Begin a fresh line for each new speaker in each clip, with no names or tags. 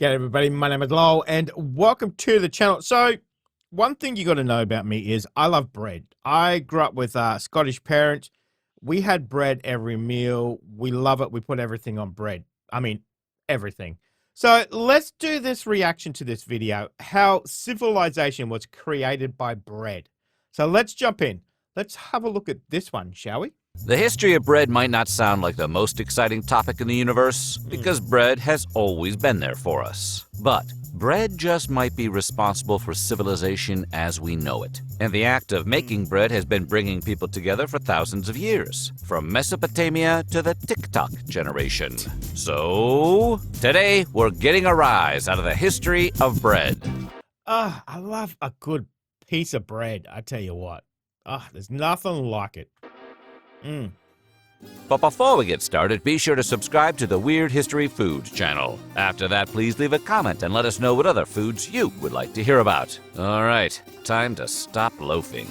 G'day everybody, my name is Lowell and welcome to the channel. So, one thing you got to know about me is I love bread. I grew up with Scottish parents. We had bread every meal. We love it. We put everything on bread. I mean, everything. So, let's do this reaction to this video, how civilization was created by bread. So, let's jump in. Let's have a look at this one, shall we?
The history of bread might not sound like the most exciting topic in the universe, because bread has always been there for us. But bread just might be responsible for civilization as we know it. And the act of making bread has been bringing people together for thousands of years, from Mesopotamia to the TikTok generation. So, today we're getting a rise out of the history of bread.
I love a good piece of bread, I tell you what. There's nothing like it.
But before we get started, be sure to subscribe to the Weird History Foods channel. After that, please leave a comment and let us know what other foods you would like to hear about. All right, time to stop loafing.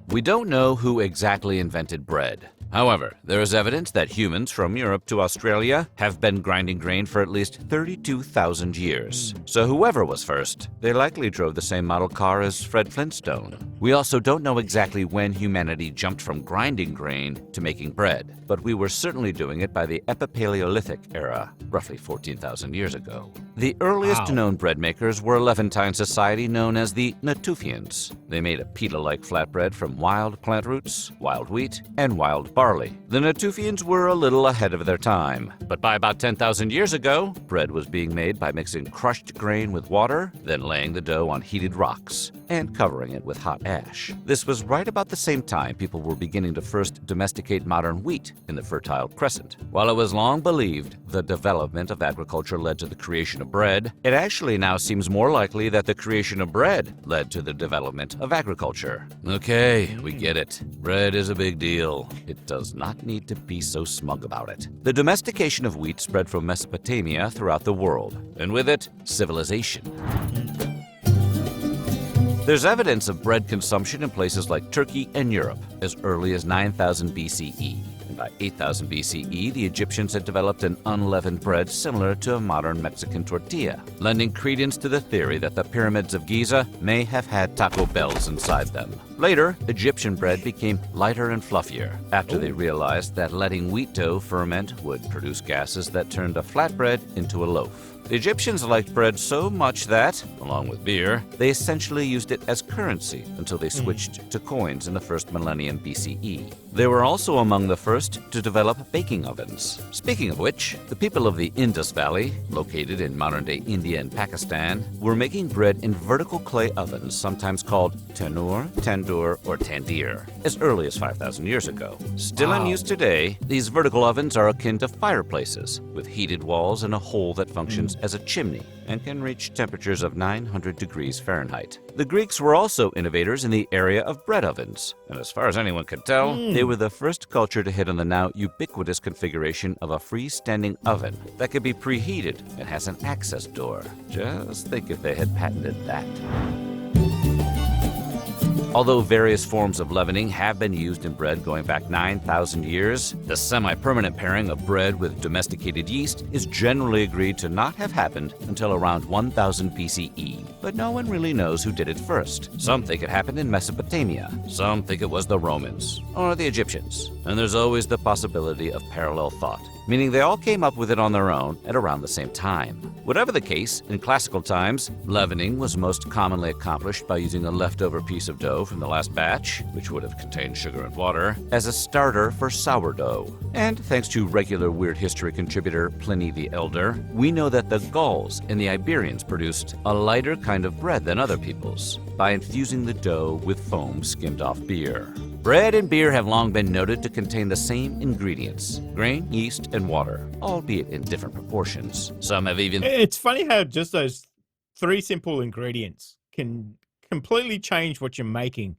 We don't know who exactly invented bread. However, there is evidence that humans from Europe to Australia have been grinding grain for at least 32,000 years. So whoever was first, they likely drove the same model car as Fred Flintstone. We also don't know exactly when humanity jumped from grinding grain to making bread, but we were certainly doing it by the Epipaleolithic era, roughly 14,000 years ago. The earliest known bread makers were a Levantine society known as the Natufians. They made a pita-like flatbread from wild plant roots, wild wheat, and wild barley. The Natufians were a little ahead of their time, but by about 10,000 years ago, bread was being made by mixing crushed grain with water, then laying the dough on heated rocks, and covering it with hot ash. This was right about the same time people were beginning to first domesticate modern wheat in the Fertile Crescent. While it was long believed the development of agriculture led to the creation of bread, it actually now seems more likely that the creation of bread led to the development of agriculture. Okay, we get it. Bread is a big deal. It does not need to be so smug about it. The domestication of wheat spread from Mesopotamia throughout the world, and with it, civilization. There's evidence of bread consumption in places like Turkey and Europe as early as 9000 BCE. And by 8000 BCE, the Egyptians had developed an unleavened bread similar to a modern Mexican tortilla, lending credence to the theory that the pyramids of Giza may have had Taco Bells inside them. Later, Egyptian bread became lighter and fluffier after they realized that letting wheat dough ferment would produce gases that turned a flatbread into a loaf. The Egyptians liked bread so much that, along with beer, they essentially used it as currency until they switched to coins in the first millennium BCE. They were also among the first to develop baking ovens. Speaking of which, the people of the Indus Valley, located in modern-day India and Pakistan, were making bread in vertical clay ovens, sometimes called tanur, tandoor, or tandir, as early as 5,000 years ago. Still in use today, these vertical ovens are akin to fireplaces, with heated walls and a hole that functions as a chimney and can reach temperatures of 900 degrees Fahrenheit. The Greeks were also innovators in the area of bread ovens, and as far as anyone could tell, they were the first culture to hit on the now ubiquitous configuration of a freestanding oven that could be preheated and has an access door. Just think if they had patented that. Although various forms of leavening have been used in bread going back 9,000 years, the semi-permanent pairing of bread with domesticated yeast is generally agreed to not have happened until around 1000 BCE. But no one really knows who did it first. Some think it happened in Mesopotamia, some think it was the Romans, or the Egyptians, and there's always the possibility of parallel thought, meaning they all came up with it on their own at around the same time. Whatever the case, in classical times, leavening was most commonly accomplished by using a leftover piece of dough from the last batch, which would have contained sugar and water, as a starter for sourdough. And thanks to regular Weird History contributor Pliny the Elder, we know that the Gauls and the Iberians produced a lighter kind of bread than other peoples by infusing the dough with foam skimmed off beer. Bread and beer have long been noted to contain the same ingredients: grain, yeast, and water, albeit in different proportions. Some have even...
It's funny how just those three simple ingredients can completely change what you're making.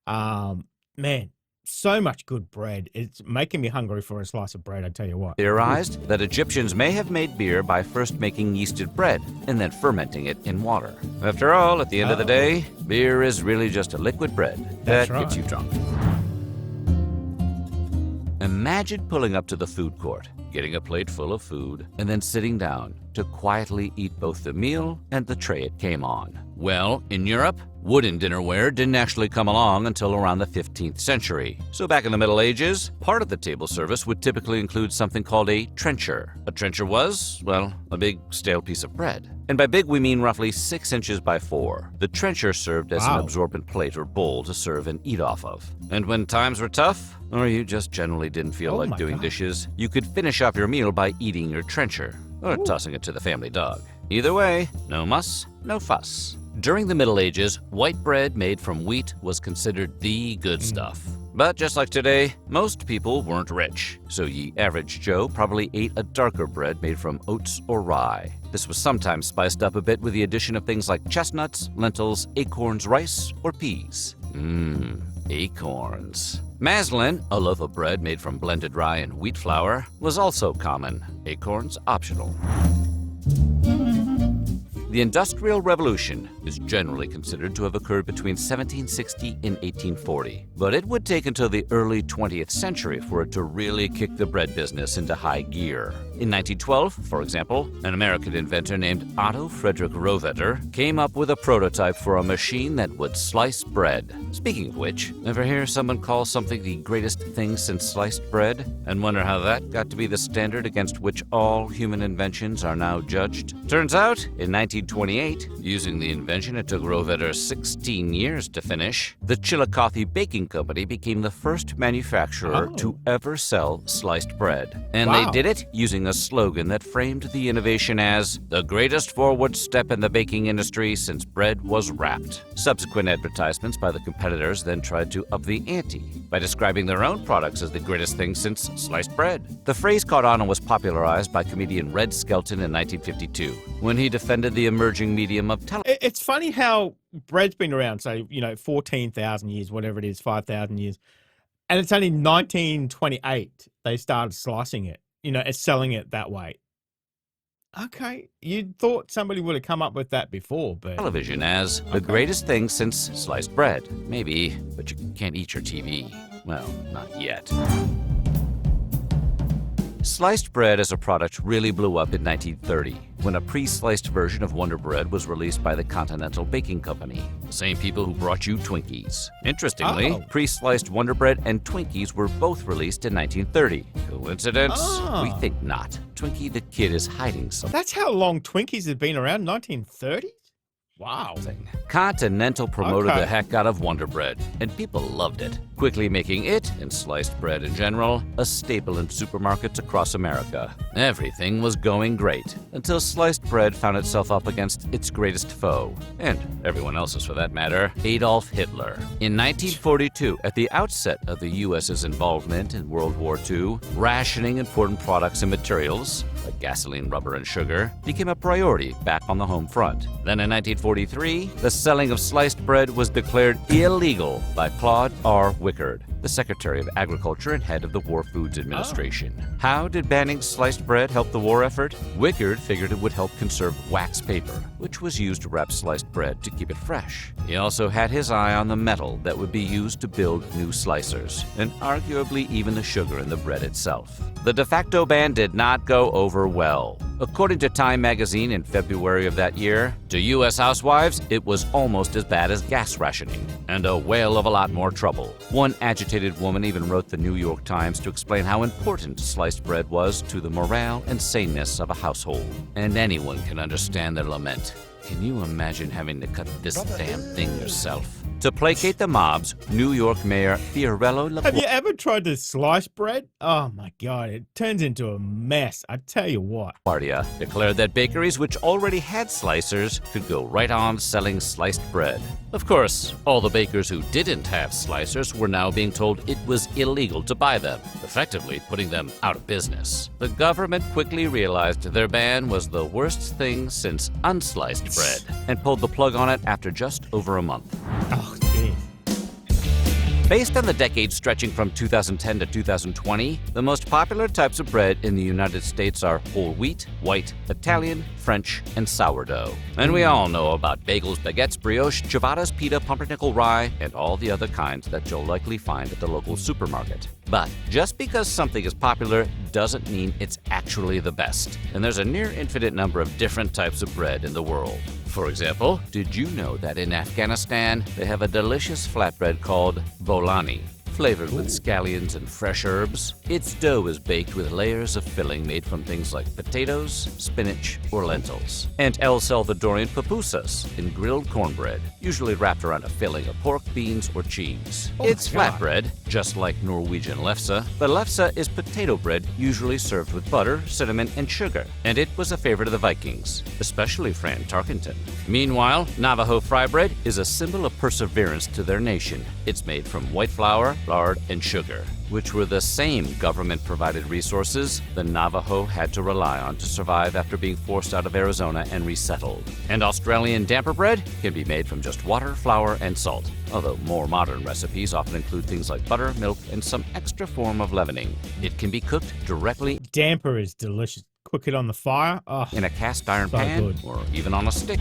Man, so much good bread. It's making me hungry for a slice of bread, I tell you what.
Theorized that Egyptians may have made beer by first making yeasted bread and then fermenting it in water. After all, at the end of the day, beer is really just a liquid bread that gets you drunk. Imagine pulling up to the food court, getting a plate full of food, and then sitting down to quietly eat both the meal and the tray it came on. Well, in Europe, wooden dinnerware didn't actually come along until around the 15th century. So back in the Middle Ages, part of the table service would typically include something called a trencher. A trencher was, well, a big stale piece of bread. And by big, we mean roughly 6 inches by 4. The trencher served as an absorbent plate or bowl to serve and eat off of. And when times were tough, or you just generally didn't feel like doing dishes, you could finish off your meal by eating your trencher, or tossing it to the family dog. Either way, no muss, no fuss. During the Middle Ages, white bread made from wheat was considered the good stuff. But just like today, most people weren't rich, so ye average Joe probably ate a darker bread made from oats or rye. This was sometimes spiced up a bit with the addition of things like chestnuts, lentils, acorns, rice, or peas. Acorns. Maslin, a loaf of bread made from blended rye and wheat flour, was also common. Acorns optional. The Industrial Revolution is generally considered to have occurred between 1760 and 1840, but it would take until the early 20th century for it to really kick the bread business into high gear. In 1912, for example, an American inventor named Otto Frederick Rovetter came up with a prototype for a machine that would slice bread. Speaking of which, ever hear someone call something the greatest thing since sliced bread, and wonder how that got to be the standard against which all human inventions are now judged? Turns out, in 1928, using the invention it took Rovetter 16 years to finish, the Chillicothe Baking Company became the first manufacturer to ever sell sliced bread. And they did it using a slogan that framed the innovation as the greatest forward step in the baking industry since bread was wrapped. Subsequent advertisements by the competitors then tried to up the ante by describing their own products as the greatest thing since sliced bread. The phrase caught on and was popularized by comedian Red Skelton in 1952 when he defended the emerging medium of television.
It's funny how bread's been around, say, 14,000 years, whatever it is, 5,000 years. And it's only 1928 they started slicing it, and selling it that way. Okay, you'd thought somebody would have come up with that before, but...
Television as the greatest thing since sliced bread. Maybe, but you can't eat your TV. Well, not yet. Sliced bread as a product really blew up in 1930, when a pre-sliced version of Wonder Bread was released by the Continental Baking Company, the same people who brought you Twinkies. Interestingly, pre-sliced Wonder Bread and Twinkies were both released in 1930. Coincidence? We think not. Twinkie the Kid is hiding something.
That's how long Twinkies have been around, 1930s? Wow.
Continental promoted the heck out of Wonder Bread, and people loved it, quickly making it, and sliced bread in general, a staple in supermarkets across America. Everything was going great, until sliced bread found itself up against its greatest foe, and everyone else's for that matter, Adolf Hitler. In 1942, at the outset of the U.S.'s involvement in World War II, rationing important products and materials, like gasoline, rubber, and sugar, became a priority back on the home front. Then in 1943, the selling of sliced bread was declared illegal by Claude R. Wickard, the Secretary of Agriculture and head of the War Foods Administration. How did banning sliced bread help the war effort? Wickard figured it would help conserve wax paper, which was used to wrap sliced bread to keep it fresh. He also had his eye on the metal that would be used to build new slicers, and arguably even the sugar in the bread itself. The de facto ban did not go over well. According to Time magazine in February of that year, to U.S. housewives, it was almost as bad as gas rationing, and a whale of a lot more trouble. One agitated woman even wrote the New York Times to explain how important sliced bread was to the morale and saneness of a household. And anyone can understand their lament. Can you imagine having to cut this damn thing yourself? To placate the mobs, New York Mayor Fiorello
Have you ever tried to slice bread? Oh my God, it turns into a mess. I tell you what.
LaGuardia declared that bakeries which already had slicers could go right on selling sliced bread. Of course, all the bakers who didn't have slicers were now being told it was illegal to buy them, effectively putting them out of business. The government quickly realized their ban was the worst thing since unsliced bread, and pulled the plug on it after just over a month.
Oh, geez.
Based on the decades stretching from 2010 to 2020, the most popular types of bread in the United States are whole wheat, white, Italian, French, and sourdough. And we all know about bagels, baguettes, brioche, ciabattas, pita, pumpernickel rye, and all the other kinds that you'll likely find at the local supermarket. But just because something is popular doesn't mean it's actually the best. And there's a near infinite number of different types of bread in the world. For example, did you know that in Afghanistan, they have a delicious flatbread called bolani, flavored with scallions and fresh herbs? Its dough is baked with layers of filling made from things like potatoes, spinach, or lentils. And El Salvadorian pupusas in grilled cornbread, usually wrapped around a filling of pork, beans, or cheese. It's flatbread, just like Norwegian lefse, but lefse is potato bread usually served with butter, cinnamon, and sugar. And it was a favorite of the Vikings, especially Fran Tarkenton. Meanwhile, Navajo fry bread is a symbol of perseverance to their nation. It's made from white flour, lard, and sugar, which were the same government-provided resources the Navajo had to rely on to survive after being forced out of Arizona and resettled. And Australian damper bread can be made from just water, flour, and salt, although more modern recipes often include things like butter, milk, and some extra form of leavening. It can be cooked directly.
Damper is delicious. Cook it on the fire. Oh,
in a cast iron
so
pan,
good.
or even on a stick.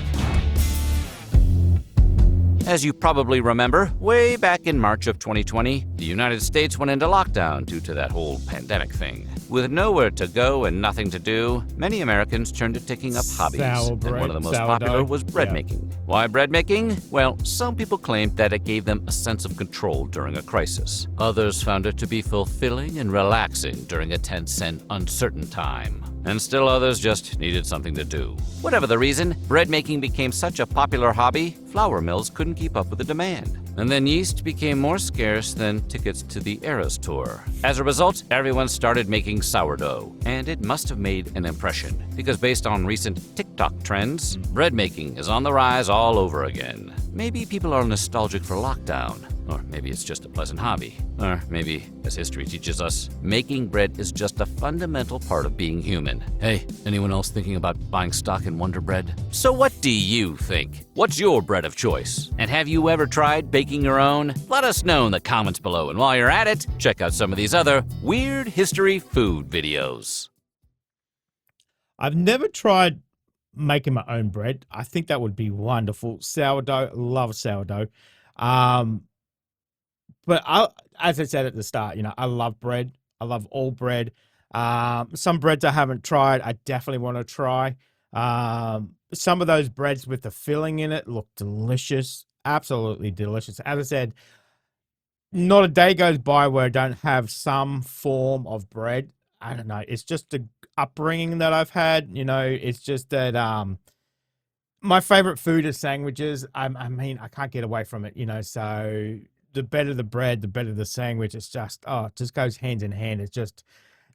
As you probably remember, way back in March of 2020, the United States went into lockdown due to that whole pandemic thing. With nowhere to go and nothing to do, many Americans turned to taking up hobbies, and one of the most popular was bread making. Why bread making? Well, some people claimed that it gave them a sense of control during a crisis. Others found it to be fulfilling and relaxing during a tense and uncertain time. And still others just needed something to do. Whatever the reason, bread making became such a popular hobby, flour mills couldn't keep up with the demand. And then yeast became more scarce than tickets to the Eras Tour. As a result, everyone started making sourdough, and it must have made an impression, because based on recent TikTok trends, bread making is on the rise all over again. Maybe people are nostalgic for lockdown, or maybe it's just a pleasant hobby. Or maybe, as history teaches us, making bread is just a fundamental part of being human. Hey, anyone else thinking about buying stock in Wonder Bread? So what do you think? What's your bread of choice? And have you ever tried baking your own? Let us know in the comments below, and while you're at it, check out some of these other weird history food videos.
I've never tried making my own bread. I think that would be wonderful. Sourdough, love sourdough. But as I said at the start, I love bread. I love all bread. Some breads I haven't tried, I definitely want to try. Some of those breads with the filling in it look delicious. Absolutely delicious. As I said, not a day goes by where I don't have some form of bread. I don't know. It's just the upbringing that I've had. It's just that my favorite food is sandwiches. I mean, I can't get away from it, so the better the bread, the better the sandwich. It's just, it just goes hand in hand. It's just,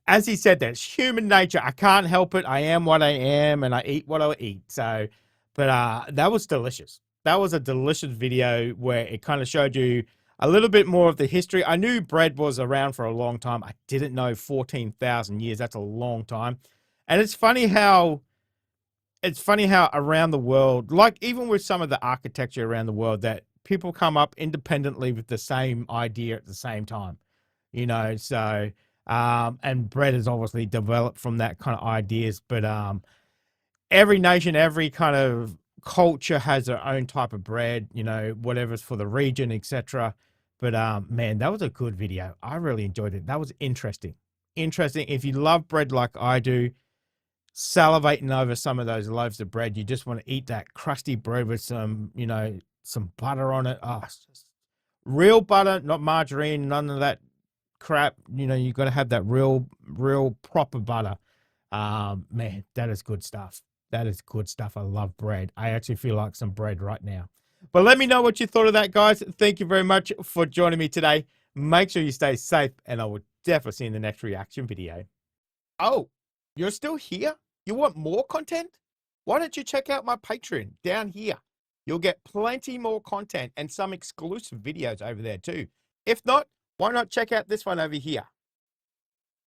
as he said, that's human nature. I can't help it. I am what I am, and I eat what I eat. So, but that was delicious. That was a delicious video where it kind of showed you a little bit more of the history. I knew bread was around for a long time. I didn't know 14,000 years. That's a long time. And it's funny how around the world, like even with some of the architecture around the world, that people come up independently with the same idea at the same time, so, and bread has obviously developed from that kind of ideas, but, every nation, every kind of culture has their own type of bread, whatever's for the region, etc. But, man, that was a good video. I really enjoyed it. That was interesting. If you love bread like I do, salivating over some of those loaves of bread, you just want to eat that crusty bread with some, some butter on it. Oh, it's just real butter, not margarine, none of that crap. You got to have that real proper butter. Man, that is good stuff. That is good stuff. I love bread. I actually feel like some bread right now. But let me know what you thought of that, guys. Thank you very much for joining me today. Make sure you stay safe, and I will definitely see you in the next reaction video. Oh, you're still here? You want more content? Why don't you check out my Patreon down here? You'll get plenty more content and some exclusive videos over there too. If not, why not check out this one over here?